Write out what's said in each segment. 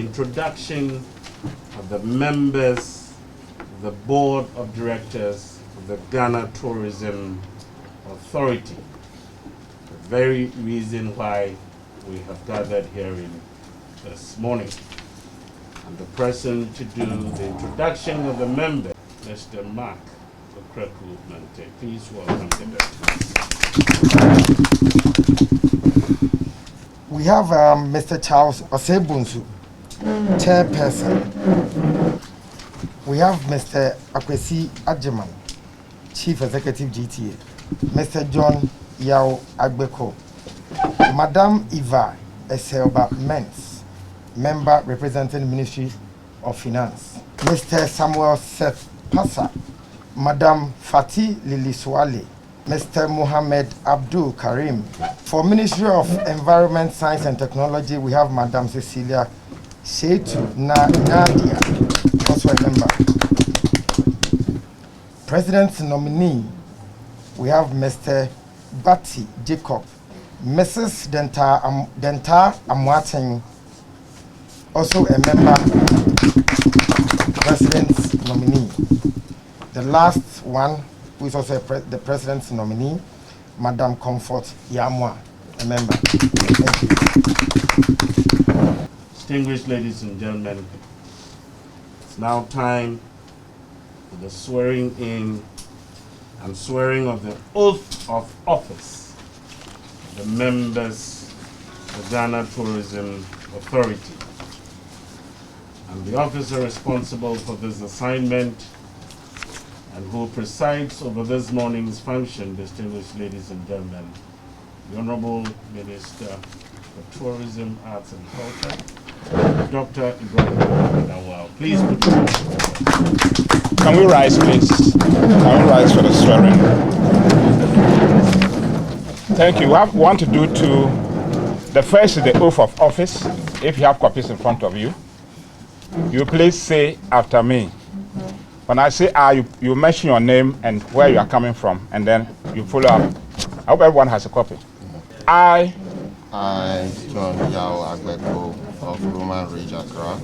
Introduction of the members of the Board of Directors of the Ghana Tourism Authority. The very reason why we have gathered here this morning. And the person to do the introduction of the member, Mr. Mark Okreku-Mante. Please welcome the director. We have Mr. Charles Osebunsu, chairperson. We have Mr. Akwesi Ajiman, chief executive GTA. Mr. John Yao Agbeko. Madam Eva Eselba Mens, member representing the Ministry of Finance. Mr. Samuel Seth Passa, Madam Fatih Liliswale, Mr. Mohammed Abdul Karim. For Ministry of Environment, Science and Technology, we have Madam Cecilia Sheitu Nadia, also a member. President's nominee, we have Mr. Bati Jacob, Mrs. Denta Amwating, also a member. President's nominee. The last one, who is also the President's nominee, Madam Comfort Yamwa, a member. Thank you. Distinguished ladies and gentlemen, it's now time for the swearing in and swearing of the oath of office of the members of the Ghana Tourism Authority. And the officer responsible for this assignment and who presides over this morning's function, distinguished ladies and gentlemen, the Honorable Minister for Tourism, Arts and Culture, Dr. Ibrahim Mohammed Awal. Please put your hands. Can we rise, please? Can we rise for the swearing? Thank you. What we want to do the first is the oath of office. If you have copies in front of you, you please say after me. When I say I, you mention your name and where you are coming from, and then you follow up. I hope everyone has a copy. I, John Yao Agbeko of Roman Ridge, Accra,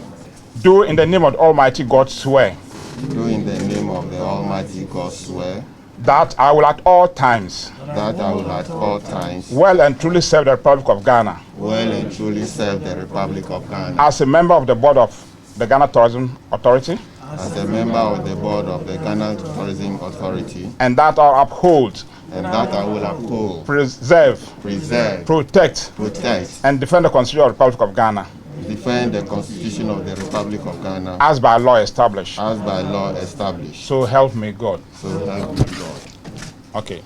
do in the name of the Almighty God swear. Do in the name of the Almighty God swear. That I will at all times. That I will at all times. Well and truly serve the Republic of Ghana. Well and truly serve the Republic of Ghana. As a member of the Board of the Ghana Tourism Authority. As a member of the Board of the Ghana Tourism Authority. And that I will uphold. And that I will uphold. Preserve. Protect. And defend the Constitution of the Republic of Ghana. Defend the Constitution of the Republic of Ghana. As by law established. As by law established. So help me God. So help me God. Okay.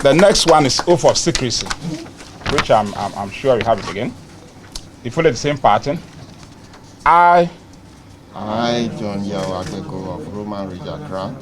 The next one is oath of secrecy, which I'm sure you have it again. You follow the same pattern. I, John Yao Agbeko of Roman Ridge, Accra,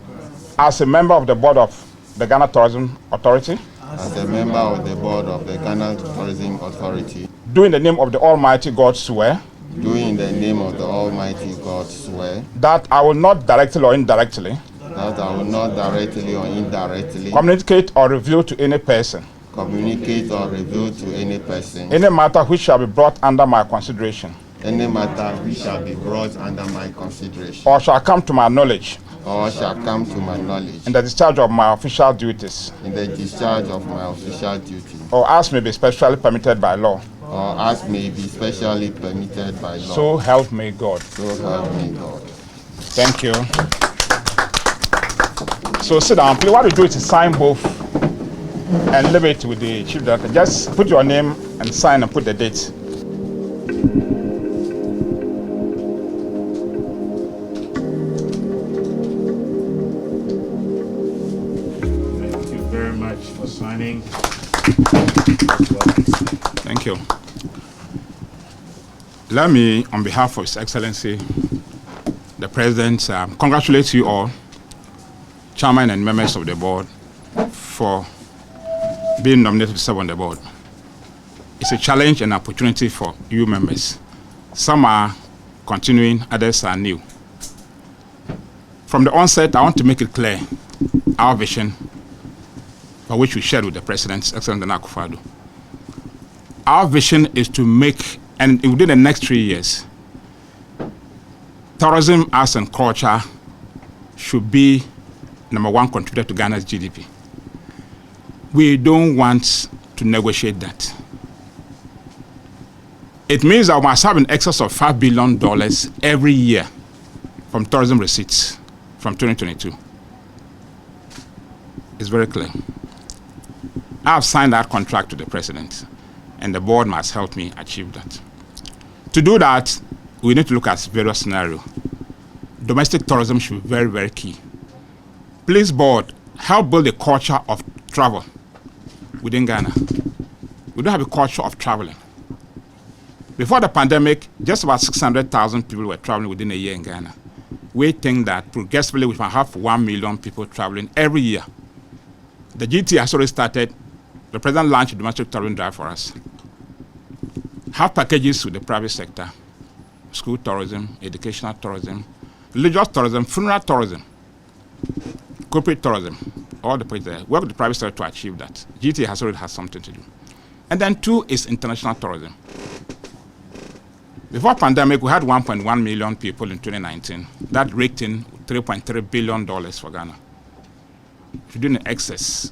as a member of the Board of the Ghana Tourism Authority. As a member of the Board of the Ghana Tourism Authority. Do in the name of the Almighty God swear. Do in the name of the Almighty God swear. That I will not directly or indirectly. That I will not directly or indirectly. Communicate or reveal to any person. Communicate or reveal to any person. Any matter which shall be brought under my consideration. Any matter which shall be brought under my consideration. Or shall come to my knowledge. Or shall come to my knowledge. In the discharge of my official duties. In the discharge of my official duty. Or as may be specially permitted by law. Or as may be specially permitted by law. So help me God. So help me God. Thank you. So sit down, please. What we do is to sign both and leave it with the chief director. Just put your name and sign and put the date. Thank you very much for signing. Thank you. Let me, on behalf of His Excellency, the President, congratulate you all, Chairman and members of the board, for being nominated to serve on the board. It's a challenge and opportunity for you members. Some are continuing, others are new. From the onset, I want to make it clear our vision, for which we shared with the President, Excellency Nana Akufo-Addo. Our vision is to make And within the next 3 years, tourism, arts, and culture should be #1 contributor to Ghana's GDP. We don't want to negotiate that. It means that we must have an excess of $5 billion every year from tourism receipts from 2022. It's very clear. I have signed that contract to the president, and the board must help me achieve that. To do that, we need to look at various scenarios. Domestic tourism should be very, very key. Please, board, help build a culture of travel within Ghana. We don't have a culture of traveling. Before the pandemic, just about 600,000 people were traveling within a year in Ghana. We think that progressively we might have 1 million people traveling every year. The GT has already started. The president launched a domestic tourism drive for us. Have packages with the private sector, school tourism, educational tourism, religious tourism, funeral tourism, corporate tourism, all the places there. Work with the private sector to achieve that. GT has already had something to do. And then 2 is international tourism. Before pandemic, we had 1.1 million people in 2019. That raked in $3.3 billion for Ghana. If you're doing an excess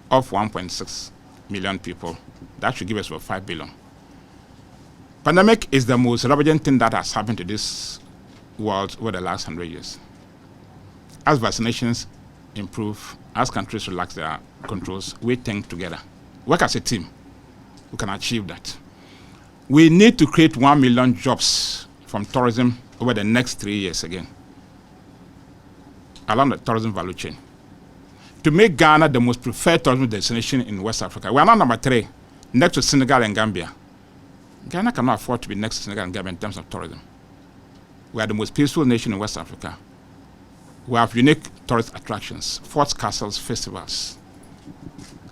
of 1.6 million people, that should give us about 5 billion. Pandemic is the most ravaging thing that has happened to this world over the last 100 years. As vaccinations improve, as countries relax their controls, we think together. Work as a team. We can achieve that. We need to create 1 million jobs from tourism over the next 3 years again, along the tourism value chain, to make Ghana the most preferred tourism destination in West Africa. We are now #3, next to Senegal and Gambia. Ghana cannot afford to be next to Senegal and Gambia in terms of tourism. We are the most peaceful nation in West Africa. We have unique tourist attractions, forts, castles, festivals.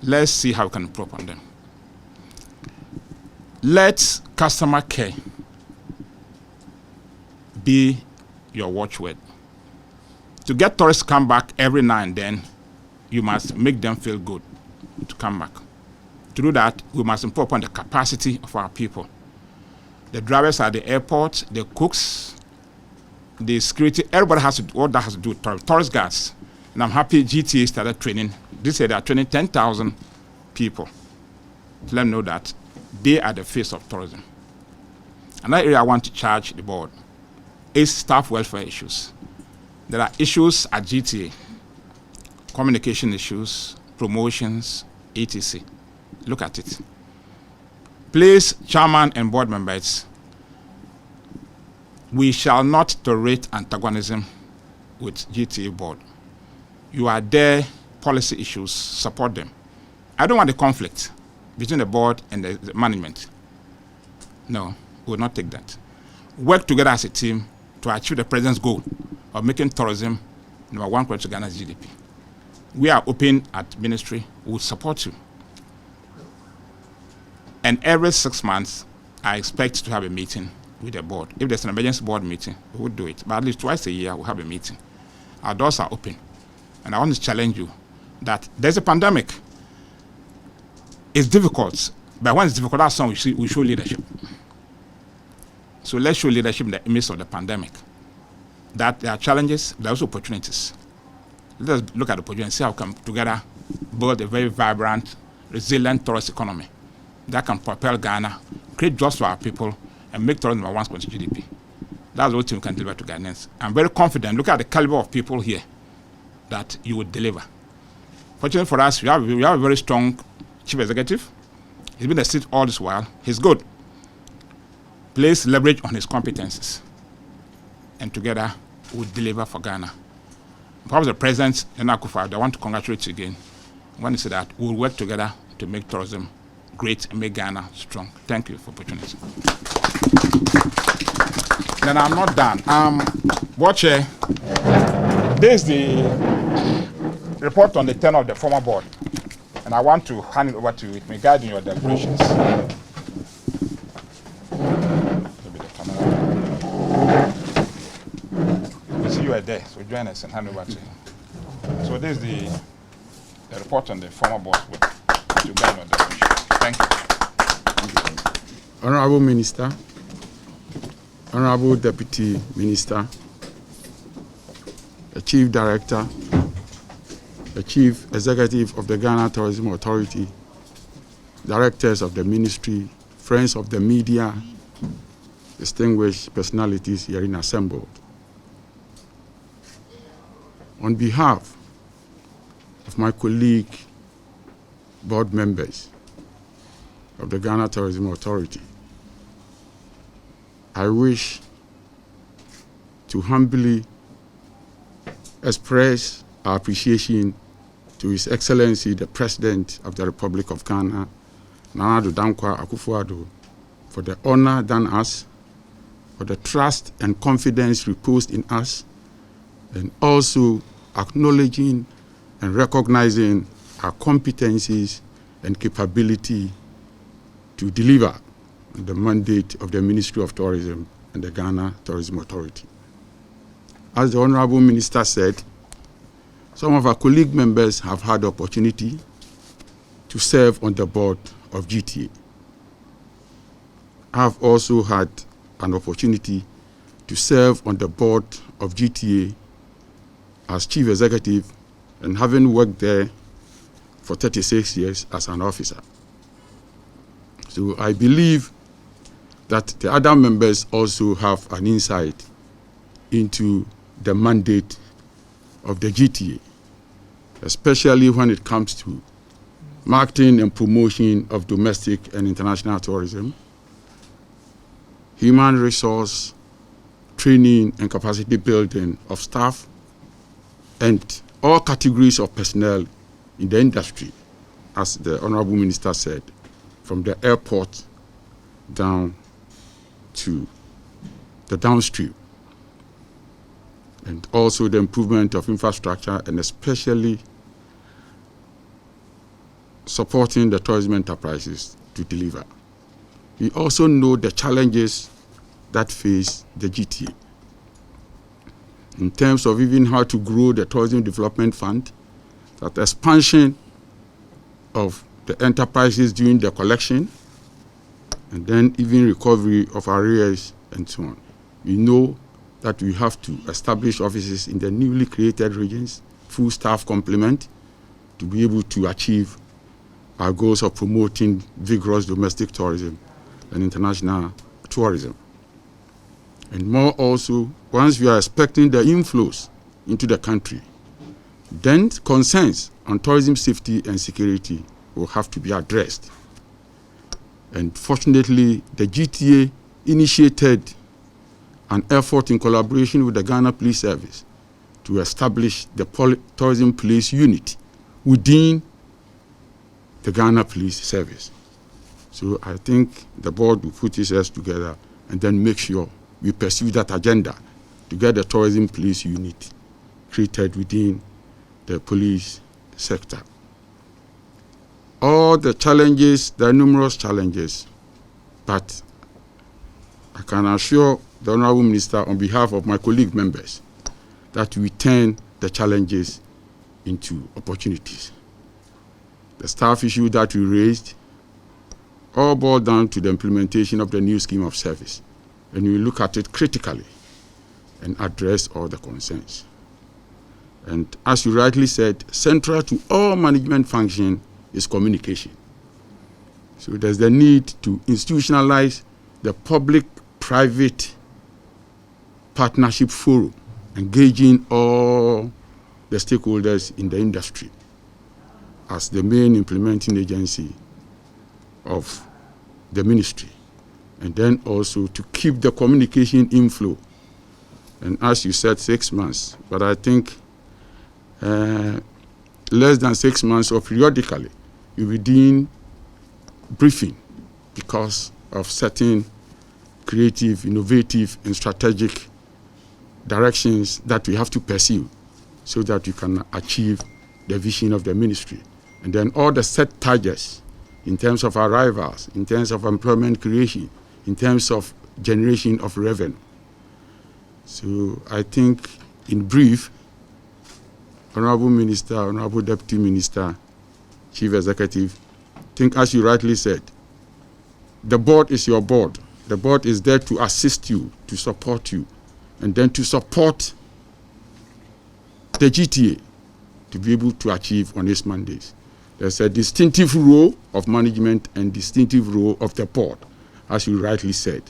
Let's see how we can improve on them. Let customer care be your watchword. To get tourists to come back every now and then, you must make them feel good to come back. To do that, we must improve upon the capacity of our people. The drivers at the airport, the cooks, the security, everybody has to do what that has to do with tourist guards. And I'm happy GTA started training. This year they are training 10,000 people to let them know that they are the face of tourism. Another area I want to charge the board is staff welfare issues. There are issues at GTA, communication issues, promotions, etc. Look at it. Please, chairman and board members, we shall not tolerate antagonism with GTA board. You are there, policy issues, support them. I don't want a conflict between the board and the management. No, we will not take that. Work together as a team to achieve the president's goal of making tourism #1 contributor to Ghana's GDP. We are open at ministry. We will support you. And every 6 months, I expect to have a meeting with the board. If there's an emergency board meeting, we will do it. But at least twice a year, we'll have a meeting. Our doors are open. And I want to challenge you that there's a pandemic. It's difficult, but when it's difficult, that's when we show leadership. So let's show leadership in the midst of the pandemic. That there are challenges, but there are also opportunities. Let us look at the opportunity and see how we can together build a very vibrant, resilient tourist economy that can propel Ghana, create jobs for our people, and make tourism #1 contributor to GDP. That's the only thing we can deliver to Ghanaians. I'm very confident. Look at the caliber of people here that you would deliver. Fortunately for us, we have a very strong chief executive. He's been in the seat all this while. He's good. Please leverage on his competencies. And together, we'll deliver for Ghana. Perhaps the president, Akufo-Addo, I want to congratulate you again. I want to say that we'll work together to make tourism great and make Ghana strong. Thank you for the opportunity. Then I'm not done. Board Chair, this is the report on the tenure of the former board. And I want to hand it over to you. It may guide in your deliberations. You see you are there, so join us and hand over to you. So this is the report on the former board to guide in your deliberations. Thank you. Honorable Minister, Honorable Deputy Minister, the Chief Director, the Chief Executive of the Ghana Tourism Authority, Directors of the Ministry, friends of the media, distinguished personalities herein assembled. On behalf of my colleague board members of the Ghana Tourism Authority, I wish to humbly express our appreciation to His Excellency the President of the Republic of Ghana, Nana Addo Dankwa Akufo-Addo, for the honor done us, for the trust and confidence reposed in us, and also acknowledging and recognizing our competencies and capability to deliver the mandate of the Ministry of Tourism and the Ghana Tourism Authority. As the Honorable Minister said, some of our colleague members have had the opportunity to serve on the board of GTA. I have also had an opportunity to serve on the board of GTA as Chief Executive, and having worked there for 36 years as an officer. So I believe that the other members also have an insight into the mandate of the GTA, especially when it comes to marketing and promotion of domestic and international tourism, human resource training and capacity building of staff, and all categories of personnel in the industry, as the Honorable Minister said, from the airport down to the downstream, and also the improvement of infrastructure, and especially supporting the tourism enterprises to deliver. We also know the challenges that face the GTA in terms of even how to grow the Tourism Development Fund, that expansion of the enterprises during the collection, and then even recovery of arrears and so on. We know that we have to establish offices in the newly created regions, full staff complement, to be able to achieve our goals of promoting vigorous domestic tourism and international tourism. And more also, once we are expecting the inflows into the country, then concerns on tourism safety and security will have to be addressed. And fortunately, the GTA initiated an effort in collaboration with the Ghana Police Service to establish the Tourism Police Unit within the Ghana Police Service. So I think the board will put its heads together and then make sure we pursue that agenda to get the Tourism Police Unit created within the police sector. All the challenges, there are numerous challenges, but I can assure the Honorable Minister on behalf of my colleague members that we turn the challenges into opportunities. The staff issue that we raised all boiled down to the implementation of the new scheme of service, and we look at it critically and address all the concerns. And as you rightly said, central to all management function is communication. So there's the need to institutionalize the public-private partnership forum, engaging all the stakeholders in the industry as the main implementing agency of the ministry, and then also to keep the communication inflow. And as you said, 6 months, but I think less than 6 months or periodically, you'll be doing briefing because of certain creative, innovative, and strategic directions that we have to pursue so that you can achieve the vision of the ministry. And then all the set targets in terms of arrivals, in terms of employment creation, in terms of generation of revenue. So I think in brief, Honorable Minister, Honorable Deputy Minister, Chief Executive, I think as you rightly said, the board is your board. The board is there to assist you, to support you, and then to support the GTA to be able to achieve on its mandates. There's a distinctive role of management and distinctive role of the board, as you rightly said.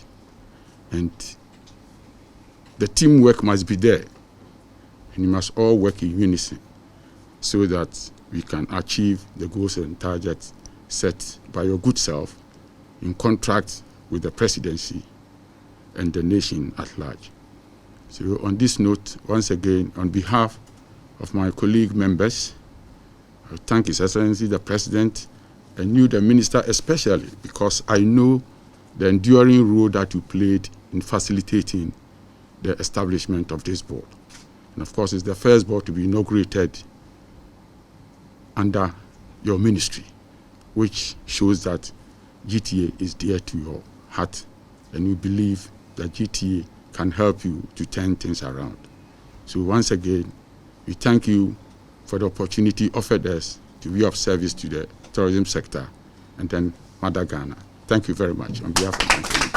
And the teamwork must be there, and you must all work in unison so that we can achieve the goals and targets set by your good self in contract with the presidency and the nation at large. So on this note, once again, on behalf of my colleague members, I thank His Excellency the President and you, the Minister, especially because I know the enduring role that you played in facilitating the establishment of this board. And of course, it's the first board to be inaugurated under your ministry, which shows that GTA is dear to your heart, and we believe that GTA can help you to turn things around. So once again, we thank you for the opportunity offered us to be of service to the tourism sector and then Mother Ghana. Thank you very much on behalf of the country.